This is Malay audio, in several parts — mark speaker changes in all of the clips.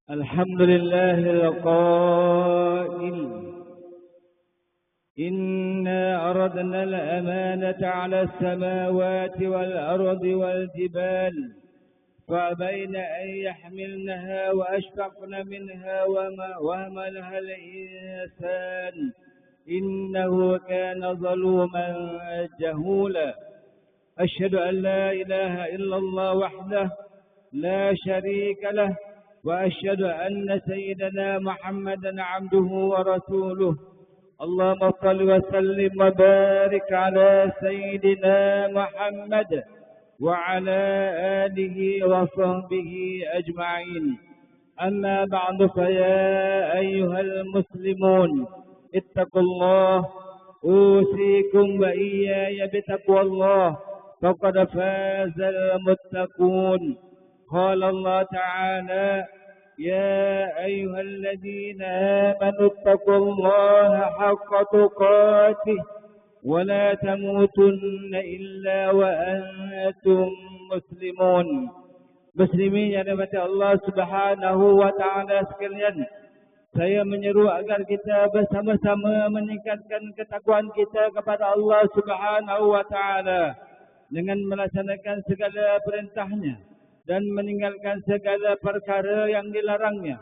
Speaker 1: الحمد لله القائل إنا أردنا الأمانة على السماوات والأرض والجبال فأبين أن يحملنها وأشفقن منها وحملها الإنسان إنه كان ظلوما جهولا. أشهد أن لا إله إلا الله وحده لا شريك له، وأشهد أن سيدنا محمدا عبده ورسوله. اللهم صل وسلم وبارك على سيدنا محمد وعلى آله وصحبه أجمعين. أما بعد، فيا أيها المسلمون اتقوا الله، أوصيكم وإياي بتقوى الله، فقد فاز المتقون. قال الله تعالى: يا أيها الذين آمنوا اتقوا الله حق تقاته ولا تموتن إلا وأنتم مسلمون. Muslimin yang dirahmati Allah Subhanahu wa taala sekalian, saya menyeru agar kita bersama-sama meningkatkan ketakwaan kita kepada Allah Subhanahu wa taala dengan melaksanakan segala perintahnya dan meninggalkan segala perkara yang dilarangnya.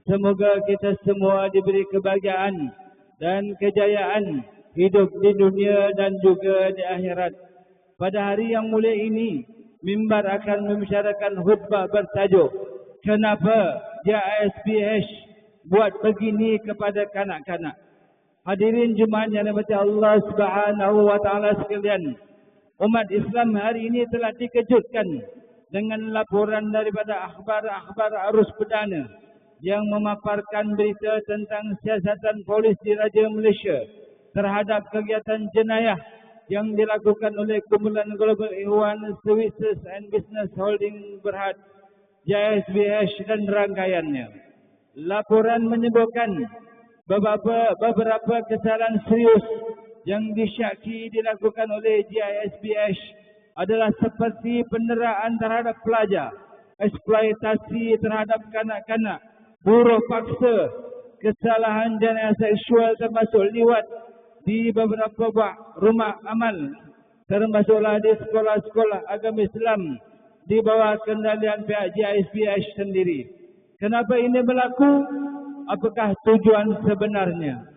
Speaker 1: Semoga kita semua diberi kebahagiaan dan kejayaan hidup di dunia dan juga di akhirat. Pada hari yang mulia ini, mimbar akan membicarakan khutbah bertajuk "Kenapa JISPH buat begini kepada kanak-kanak?" Hadirin Jumaat yang dirahmati Allah Subhanahu wa taala sekalian, umat Islam hari ini telah dikejutkan dengan laporan daripada akhbar-akhbar arus perdana yang memaparkan berita tentang siasatan polis Diraja Malaysia terhadap kegiatan jenayah yang dilakukan oleh kumpulan Global Ikhwan Services and Business Holding Berhad JISPH dan rangkaiannya. Laporan menyebutkan beberapa kesalahan serius yang disyaki dilakukan oleh JISPH adalah seperti penderaan terhadap pelajar, eksploitasi terhadap kanak-kanak, buruh paksa, kesalahan jenayah seksual termasuk liwat di beberapa buah rumah amal, termasuklah di sekolah-sekolah agama Islam di bawah kendalian pihak JISPH sendiri. Kenapa ini berlaku? Apakah tujuan sebenarnya?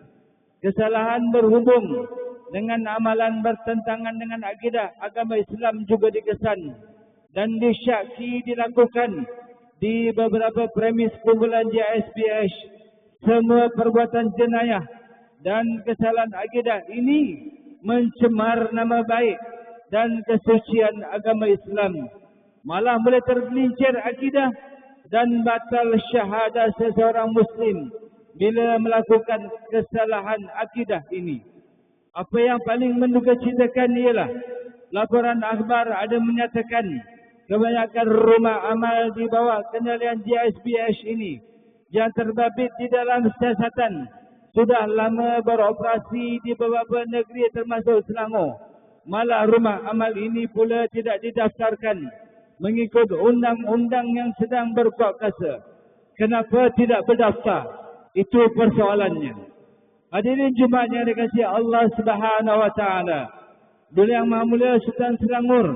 Speaker 1: Kesalahan berhubung dengan amalan bertentangan dengan akidah agama Islam juga dikesan dan disyaki dilakukan di beberapa premis kumpulan JISPH. Semua perbuatan jenayah dan kesalahan akidah ini mencemar nama baik dan kesucian agama Islam, malah boleh tergelincir akidah dan batal syahadah seseorang Muslim bila melakukan kesalahan akidah ini. Apa yang paling mendukacitakan ialah laporan akhbar ada menyatakan kebanyakan rumah amal di bawah kendalian JISPH ini yang terbabit di dalam siasatan sudah lama beroperasi di beberapa negeri termasuk Selangor. Malah rumah amal ini pula tidak didaftarkan mengikut undang-undang yang sedang berkuat kuasa. Kenapa tidak berdaftar? Itu persoalannya. Hadirin Jumaat yang dikasihi Allah Subhanahu wa taala, Beliau Yang Maha Mulia Sultan Selangor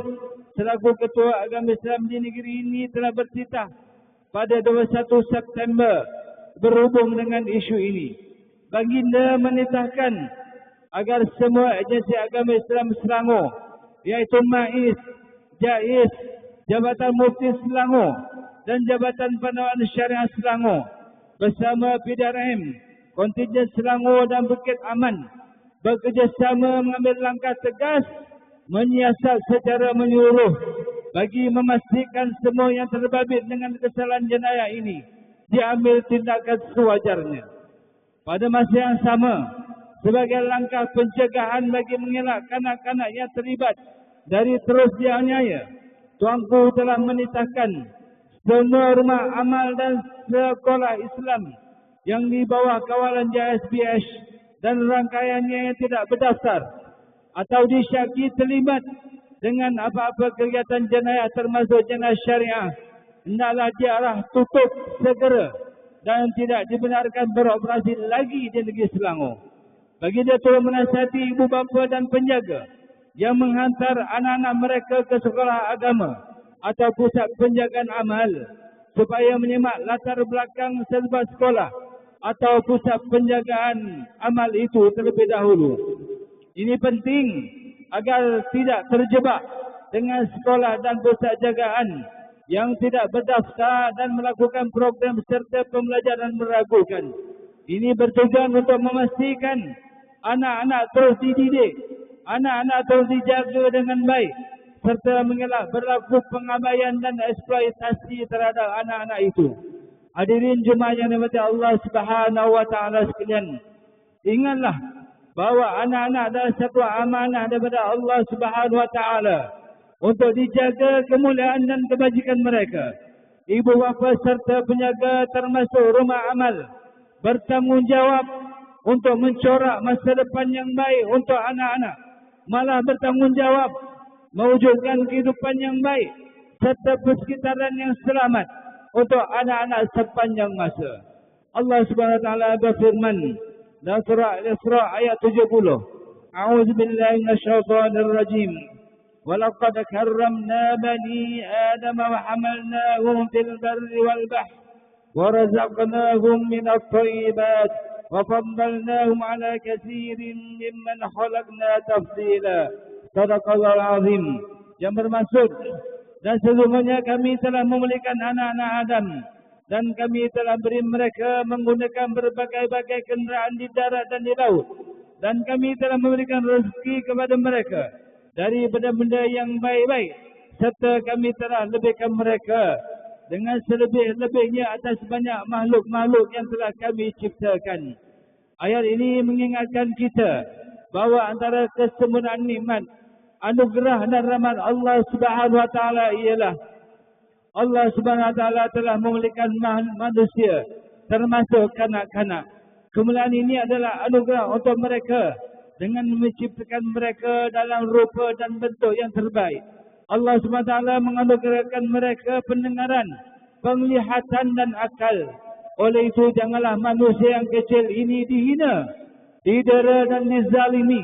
Speaker 1: selaku Ketua Agama Islam di negeri ini telah bertitah pada 21 September berhubung dengan isu ini. Baginda menitahkan agar semua agensi agama Islam Selangor, iaitu MAIS, JAIS, Jabatan Mufti Selangor dan Jabatan Panduan Syariah Selangor bersama PDRM, Kontingen Selangor dan Bukit Aman bekerjasama mengambil langkah tegas menyiasat secara menyeluruh bagi memastikan semua yang terbabit dengan kesalahan jenayah ini diambil tindakan sewajarnya. Pada masa yang sama, sebagai langkah pencegahan bagi mengelak kanak-kanak yang terlibat dari terus dianiaya, Tuanku telah menitahkan semua rumah amal dan sekolah Islam yang di bawah kawalan JISPH dan rangkaiannya yang tidak berdaftar atau disyaki terlibat dengan apa-apa kegiatan jenayah termasuk jenayah syariah, hendaklah diarah tutup segera dan tidak dibenarkan beroperasi lagi di negeri Selangor. Bagi dia turut menasihati ibu bapa dan penjaga yang menghantar anak-anak mereka ke sekolah agama atau pusat penjagaan amal supaya menyimak latar belakang selepas sekolah atau pusat penjagaan amal itu terlebih dahulu. Ini penting agar tidak terjebak dengan sekolah dan pusat jagaan yang tidak berdaftar dan melakukan program serta pembelajaran meragukan. Ini bertujuan untuk memastikan anak-anak terus dididik, anak-anak terus dijaga dengan baik, serta mengelak berlaku pengabaian dan eksploitasi terhadap anak-anak itu. Hadirin jemaah yang dirahmati Allah Subhanahu wa taala sekalian, ingatlah bahawa anak-anak adalah satu amanah daripada Allah Subhanahu wa taala untuk dijaga kemuliaan dan kebajikan mereka. Ibu bapa serta penjaga termasuk rumah amal bertanggungjawab untuk mencorak masa depan yang baik untuk anak-anak, malah bertanggungjawab mewujudkan kehidupan yang baik serta persekitaran yang selamat untuk anak-anak sepanjang masa. Allah Subhanahu wa taala berfirman dalam surah Al-Isra ayat 70, A'udzu billahi minasyaitonir rajim. وَلَقَدْ كَرَّمْنَا بَنِي آدَمَ وَحَمَلْنَاهُمْ فِي الْبَرِّ وَالْبَحْرِ وَرَزَقْنَاهُمْ مِنَ الطَّيِّبَاتِ وَفَضَّلْنَاهُمْ عَلَى كَثِيرٍ مِّمَّنْ خَلَقْنَا تَفْضِيلًا. Sadaqallahul azim. Yang bermaksud, dan sesungguhnya kami telah memuliakan anak-anak Adam dan kami telah beri mereka menggunakan berbagai-bagai kenderaan di darat dan di laut, dan kami telah memberikan rezeki kepada mereka dari benda-benda yang baik-baik, serta kami telah lebihkan mereka dengan selebih-lebihnya atas banyak makhluk-makhluk yang telah kami ciptakan. Ayat ini mengingatkan kita bahawa antara kesempurnaan nikmat, anugerah dan rahmat Allah Subhanahu wa taala ialah Allah Subhanahu wa taala telah memuliakan manusia termasuk kanak-kanak. Kemuliaan ini adalah anugerah untuk mereka dengan menciptakan mereka dalam rupa dan bentuk yang terbaik. Allah SWT menganugerahkan mereka pendengaran, penglihatan dan akal. Oleh itu janganlah manusia yang kecil ini dihina, didera dan dizalimi,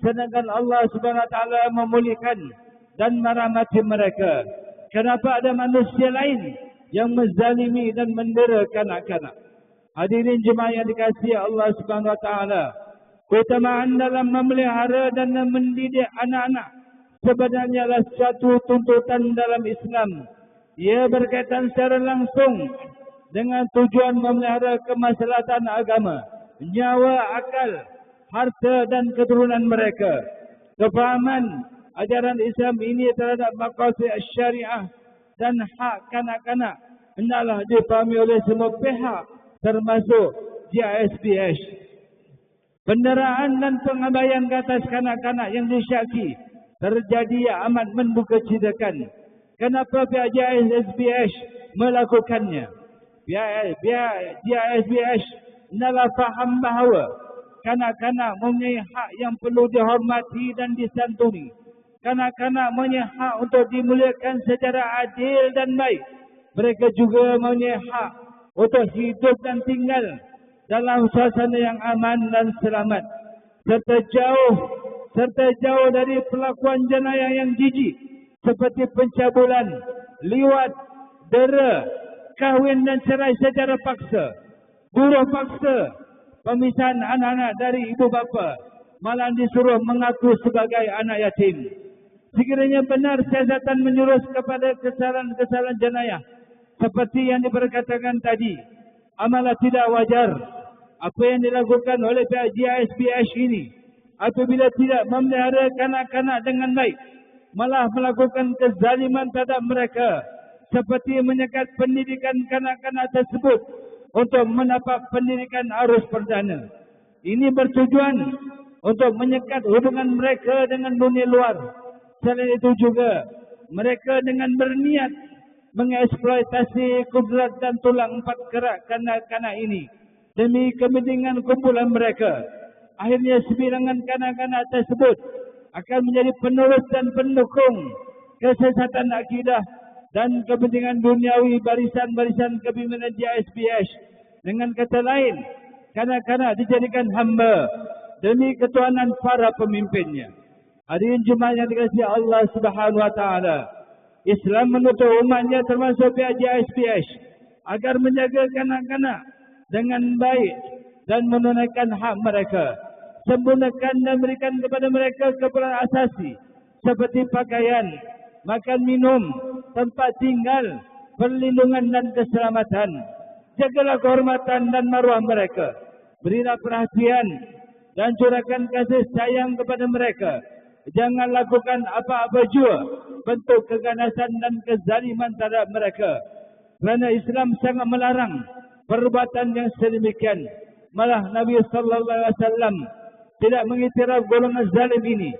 Speaker 1: sedangkan Allah SWT memulihkan dan merahmati mereka. Kenapa ada manusia lain yang menzalimi dan mendera kanak-kanak? Hadirin jemaah yang dikasihi Allah SWT, keutamaan dalam memelihara dan mendidik anak-anak sebenarnya adalah suatu tuntutan dalam Islam. Ia berkaitan secara langsung dengan tujuan memelihara kemaslahatan agama, nyawa, akal, harta dan keturunan mereka. Kefahaman ajaran Islam ini terhadap maqasid syariah dan hak kanak-kanak hendaklah dipahami oleh semua pihak termasuk GISBH. Penderaan dan pengabaian ke atas kanak-kanak yang disyaki terjadi yang amat mendukacitakan. Kenapa pihak GISBH melakukannya? Pihak GISBH hendaklah faham bahawa kanak-kanak mempunyai hak yang perlu dihormati dan disantuni. Kanak-kanak mempunyai hak untuk dimuliakan secara adil dan baik. Mereka juga mempunyai hak untuk hidup dan tinggal dalam suasana yang aman dan selamat, serta jauh dari perlakuan jenayah yang jijik seperti pencabulan, liwat, dera, kahwin dan cerai secara paksa, buruh paksa, pemisahan anak-anak dari ibu bapa, malah disuruh mengaku sebagai anak yatim. Sekiranya benar siasatan menjurus kepada kesalahan-kesalahan jenayah seperti yang diperkatakan tadi, amalah tidak wajar apa yang dilakukan oleh pihak GISBH ini apabila tidak memelihara kanak-kanak dengan baik, malah melakukan kezaliman terhadap mereka seperti menyekat pendidikan kanak-kanak tersebut untuk mendapat pendidikan arus perdana. Ini bertujuan untuk menyekat hubungan mereka dengan dunia luar. Selain itu juga mereka dengan berniat mengeksploitasi kudrat dan tulang empat gerak kanak-kanak ini demi kepentingan kumpulan mereka. Akhirnya sebilangan kanak-kanak tersebut akan menjadi penerus dan pendukung kesesatan akidah dan kepentingan duniawi barisan-barisan kepimpinan JSPH. Dengan kata lain, kanak-kanak dijadikan hamba demi ketuhanan para pemimpinnya. Hadirin jemaah yang dikasihi Allah Subhanahu wa taala, Islam menuntut umatnya termasuk pihak JSPH agar menjaga kanak-kanak dengan baik dan menunaikan hak mereka, sempurnakan dan berikan kepada mereka keperluan asasi seperti pakaian, makan minum, tempat tinggal, perlindungan dan keselamatan. Jagalah kehormatan dan maruah mereka. Berilah perhatian dan curahkan kasih sayang kepada mereka. Jangan lakukan apa-apa jua bentuk keganasan dan kezaliman terhadap mereka. Kerana Islam sangat melarang perbuatan yang sedemikian. Malah Nabi sallallahu alaihi wasallam tidak mengiktiraf golongan zalim ini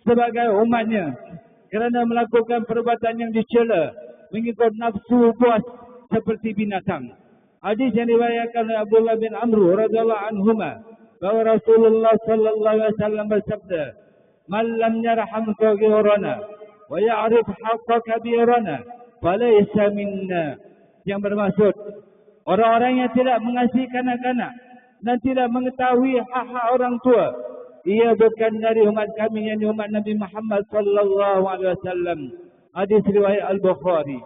Speaker 1: sebagai umatnya kerana melakukan perbuatan yang dicela mengikut nafsu puas seperti binatang. Hadis yang diriwayatkan oleh Abdullah bin Amr radhiyallahu anhuma bahwa Rasulullah sallallahu alaihi wasallam bersabda, "Man lam yarham saghirana wa ya'rif haqqa kabirana falaysa minna." Yang bermaksud orang-orang yang tidak mengasihi kanak-kanak dan tidak mengetahui hak-hak orang tua, ia bukan dari umat kami, yang umat Nabi Muhammad sallallahu alaihi wasallam. Hadis riwayat Al-Bukhari.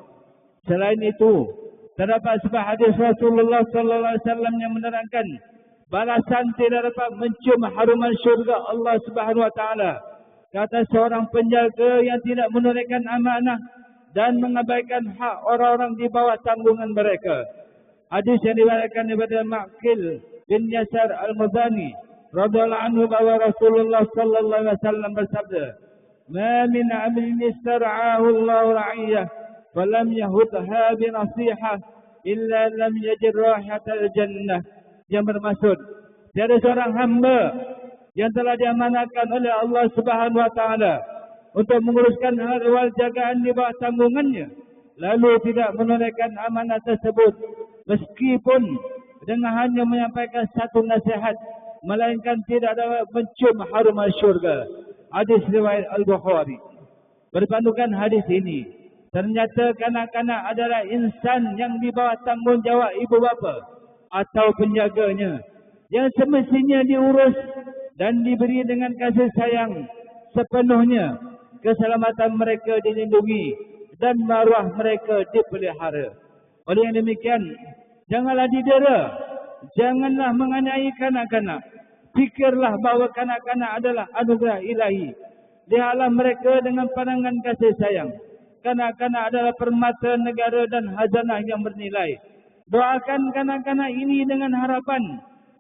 Speaker 1: Selain itu, terdapat sebuah hadis Rasulullah sallallahu alaihi wasallam yang menerangkan balasan tidak dapat mencium haruman syurga Allah Subhanahu wa taala kata seorang penjaga yang tidak menunaikan amanah dan mengabaikan hak orang-orang di bawah tanggungan mereka. Hadis yang diriwayatkan daripada Ma'qil bin Yasar Al-Muzani radhiyallahu anhu bahwa Rasulullah sallallahu alaihi wasallam bersabda, "Ma min 'amlin istar'ahu Allah ra'iyah falam yahudha bi nasihah illa lam yajid rahatal jannah." Yang bermaksud, tiada seorang hamba yang telah diamanahkan oleh Allah Subhanahu wa taala untuk menguruskan hal-hal jagaan di bawah tanggungannya, lalu tidak menunaikan amanah tersebut meskipun dengan hanya menyampaikan satu nasihat, melainkan tidak dapat mencium haruman syurga. Hadis riwayat Al-Bukhari. Berpandukan hadis ini, ternyata kanak-kanak adalah insan yang di bawah tanggungjawab ibu bapa atau penjaganya, yang semestinya diurus dan diberi dengan kasih sayang sepenuhnya. Keselamatan mereka dilindungi dan maruah mereka dipelihara. Oleh yang demikian, janganlah didera, janganlah menganiaya kanak-kanak. Fikirlah bahawa kanak-kanak adalah anugerah ilahi. Lihatlah mereka dengan pandangan kasih sayang. Kanak-kanak adalah permata negara dan khazanah yang bernilai. Doakan kanak-kanak ini dengan harapan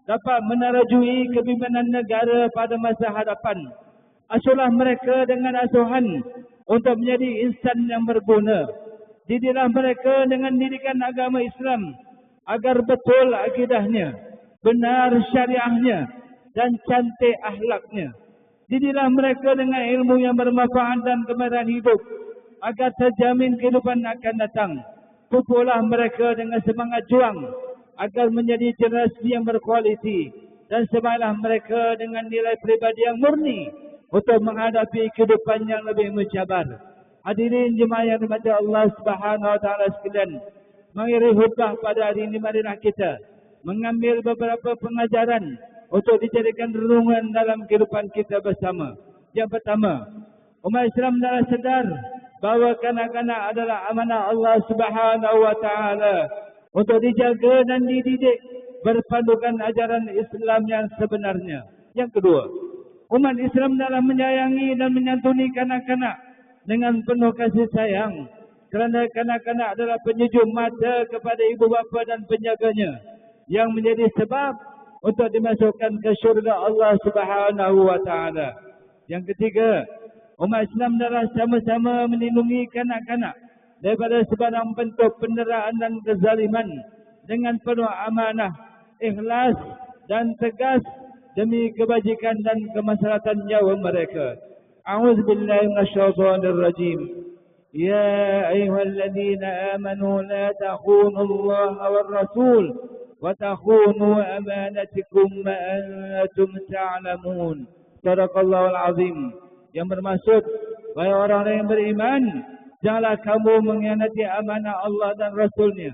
Speaker 1: dapat menerajui kepimpinan negara pada masa hadapan. Asuhlah mereka dengan asuhan untuk menjadi insan yang berguna. Didiklah mereka dengan didikan agama Islam agar betul akidahnya, benar syariahnya dan cantik akhlaknya. Didiklah mereka dengan ilmu yang bermanfaat dan kemerahan hidup agar terjamin kehidupan akan datang. Pupuklah mereka dengan semangat juang agar menjadi generasi yang berkualiti, dan semangatlah mereka dengan nilai peribadi yang murni untuk menghadapi kehidupan yang lebih mencabar. Hadirin jemaah yang dirahmati Allah Subhanahu wa taala sekalian, mengakhiri khutbah pada hari ini, marilah kita mengambil beberapa pengajaran untuk dijadikan renungan dalam kehidupan kita bersama. Yang pertama, umat Islam adalah sedar bahawa kanak-kanak adalah amanah Allah Subhanahu wa taala untuk dijaga dan dididik berpandukan ajaran Islam yang sebenarnya. Yang kedua, umat Islam dalam menyayangi dan menyantuni kanak-kanak dengan penuh kasih sayang, kerana kanak-kanak adalah penyejuk mata kepada ibu bapa dan penjaganya, yang menjadi sebab untuk dimasukkan ke syurga Allah Subhanahu wa taala. Yang ketiga, umat Islam adalah sama-sama melindungi kanak-kanak daripada sebarang bentuk penderaan dan kezaliman dengan penuh amanah, ikhlas dan tegas demi kebajikan dan kemaslahatan nyawa mereka. A'udzubillahi minasyaitonir rajim. Ya ayyuhalladzina amanu la takhunu Allah war rasul wa takhunu amanatikum wa antum ta'lamun. Shadaqallahul azim. yang bermaksud, wahai orang-orang yang beriman, janganlah kamu mengkhianati amanah Allah dan Rasul-Nya,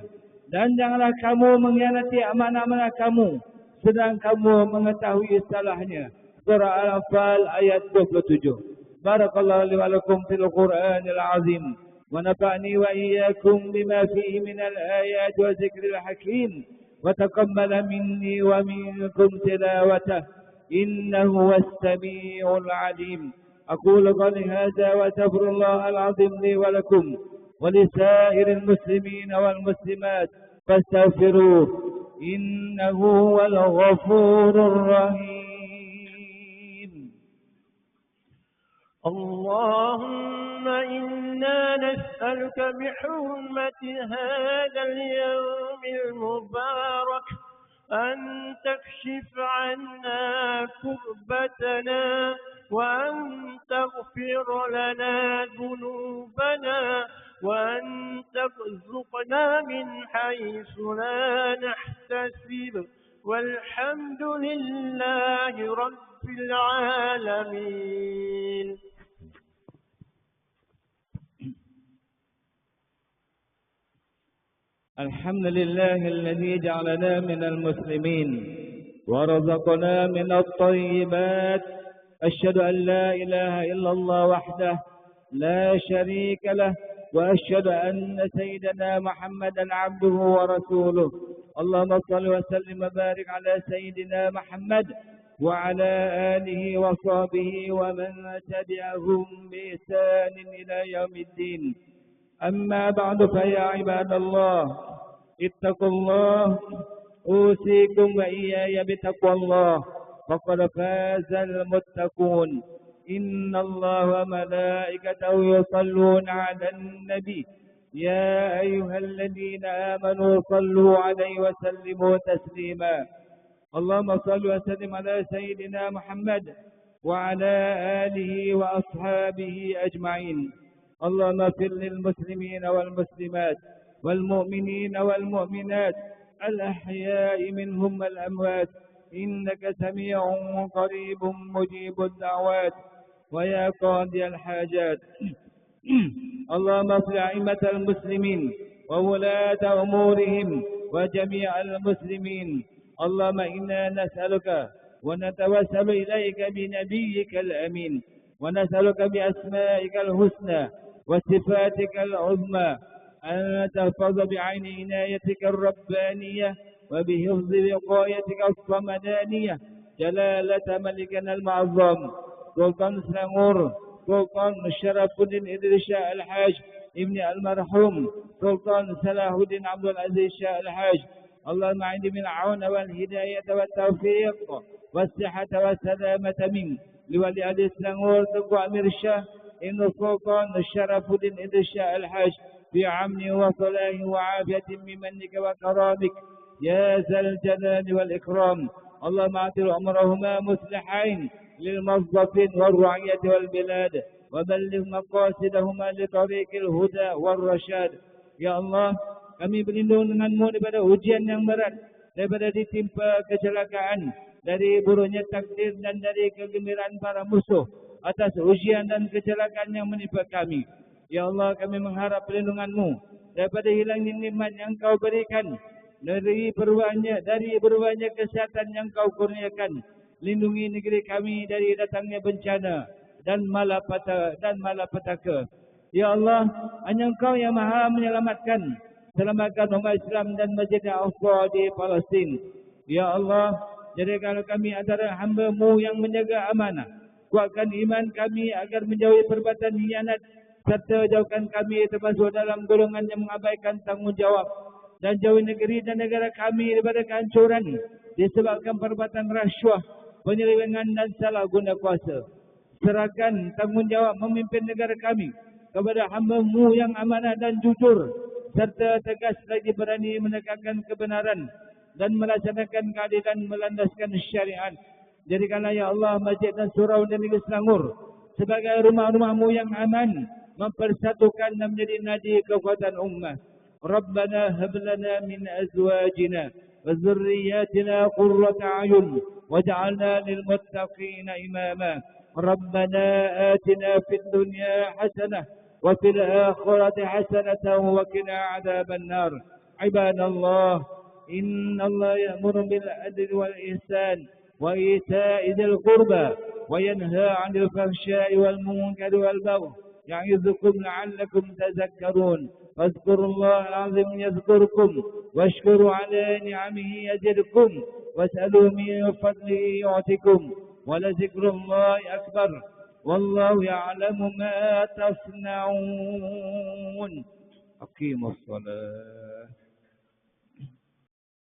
Speaker 1: dan janganlah kamu mengkhianati amanah-amanah kamu sedang kamu mengetahui salahnya. Surah Al-Anfal ayat 27. Barakallahu li wa lakum fil Qur'anil azim wa nafa'ni wa iyyakum bima fihi minal ayati wa zikril hakim wa taqabbala minni wa minkum tilawatah innahu was-sami'ul 'alim. أقول قولي هذا وأستغفر الله العظيم لي ولكم ولسائر المسلمين والمسلمات فاستغفروه إنه هو الغفور الرحيم.
Speaker 2: اللهم إنا نسألك بحرمة هذا اليوم المبارك أن تكشف عنا كربتنا وأن تغفر لنا ذنوبنا وأن ترزقنا من حيث لا نحتسب والحمد لله رب العالمين.
Speaker 1: الحمد لله الذي جعلنا من المسلمين ورزقنا من الطيبات. أشهد أن لا إله إلا الله وحده لا شريك له وأشهد أن سيدنا محمدا عبده ورسوله. اللهم صل وسلم وبارك على سيدنا محمد وعلى آله وصحبه ومن تبعهم بإحسان إلى يوم الدين. أما بعد فيا عباد الله اتقوا الله أوصيكم وإياي بتقوى الله فقد فاز المتقون. إن الله وملائكته يصلون على النبي يا أيها الذين آمنوا صلوا عليه وسلموا تسليما. اللهم صل وسلم على سيدنا محمد وعلى آله وأصحابه أجمعين. اللهم اغفر للمسلمين والمسلمات والمؤمنين والمؤمنات الأحياء منهم والأموات إنك سميع قريب مجيب الدعوات ويا قاضي الحاجات. اللهم اصلح أئمة المسلمين وولاة أمورهم وجميع المسلمين. اللهم إنا نسألك ونتوسل إليك بنبيك الأمين ونسألك بأسمائك الحسنى وصفاتك العظمى أن تحفظ بعين عنايتك الربانية وبحفظ وقايتك الصمدانية جلالة ملكنا المعظم سلطان سلانغور سلطان شرف الدين إدريس شاه الحاج ابن المرحوم سلطان صلاح الدين عبد العزيز شاه الحاج. اللهم أعد من العون والهداية والتوفيق والصحة والسلامة منك لولي أهل سلانغور تقوى أمير الشاه إن سلطان شرف الدين إدريس شاه الحاج في عمن وصلاح وعافية من منك وكرامك يا ذا الجلال والإكرام. اللهم أعطي أمرهما مصلحين للموظفين والرعية والبلاد وبلغ مقاصدهما لطريق الهدى والرشاد. Ya Allah, kami berlindung dengan-Mu daripada ujian yang berat, daripada ditimpa kecelakaan, dari buruknya takdir dan dari kegembiraan para musuh atas ujian dan kecelakaan yang menimpa kami. Ya Allah, kami mengharap perlindungan-Mu daripada hilangnya nikmat yang Kau berikan, dari berubahnya kesehatan yang Kau kurniakan. Lindungi negeri kami dari datangnya bencana dan malapetaka. Ya Allah, hanya Engkau yang Maha menyelamatkan. Selamatkan umat Islam dan Masjid Al-Aqsa di Palestin. Ya Allah, jadikan kami antara hamba-Mu yang menjaga amanah. Kuatkan iman kami agar menjauhi perbuatan hianat, serta jauhkan kami termasuk dalam golongan yang mengabaikan tanggungjawab, dan jauhi negeri dan negara kami daripada kehancuran disebabkan perbuatan rasuah, penyelewengan dan salah guna kuasa. Serahkan tanggungjawab memimpin negara kami kepada hamba-Mu yang amanah dan jujur, serta tegas lagi berani menegakkan kebenaran dan melaksanakan keadilan melandaskan syariat. Jadikanlah ya Allah masjid dan surau dan negeri Selangor sebagai rumah-rumah-Mu yang aman, mempersatukan dan menjadi nadi kekuatan ummah. Rabbana hab lana min azwajina wa dhurriyyatina qurrata a'yun waj'alna lil muttaqina imama. ربنا آتنا في الدنيا حسنة وفي الآخرة حسنة وقنا عذاب النار. عباد الله، إن الله يأمر بالعدل والإحسان وإيتاء ذي القربى وينهى عن الفحشاء والمنكر والبغي يعظكم لعلكم تذكرون. فاذكروا الله العظيم يذكركم واشكروا على نعمه يزدكم واسألوا من فضله يعطكم ولذكر الله أكبر والله يعلم ما تصنعون. أقيموا الصلاة.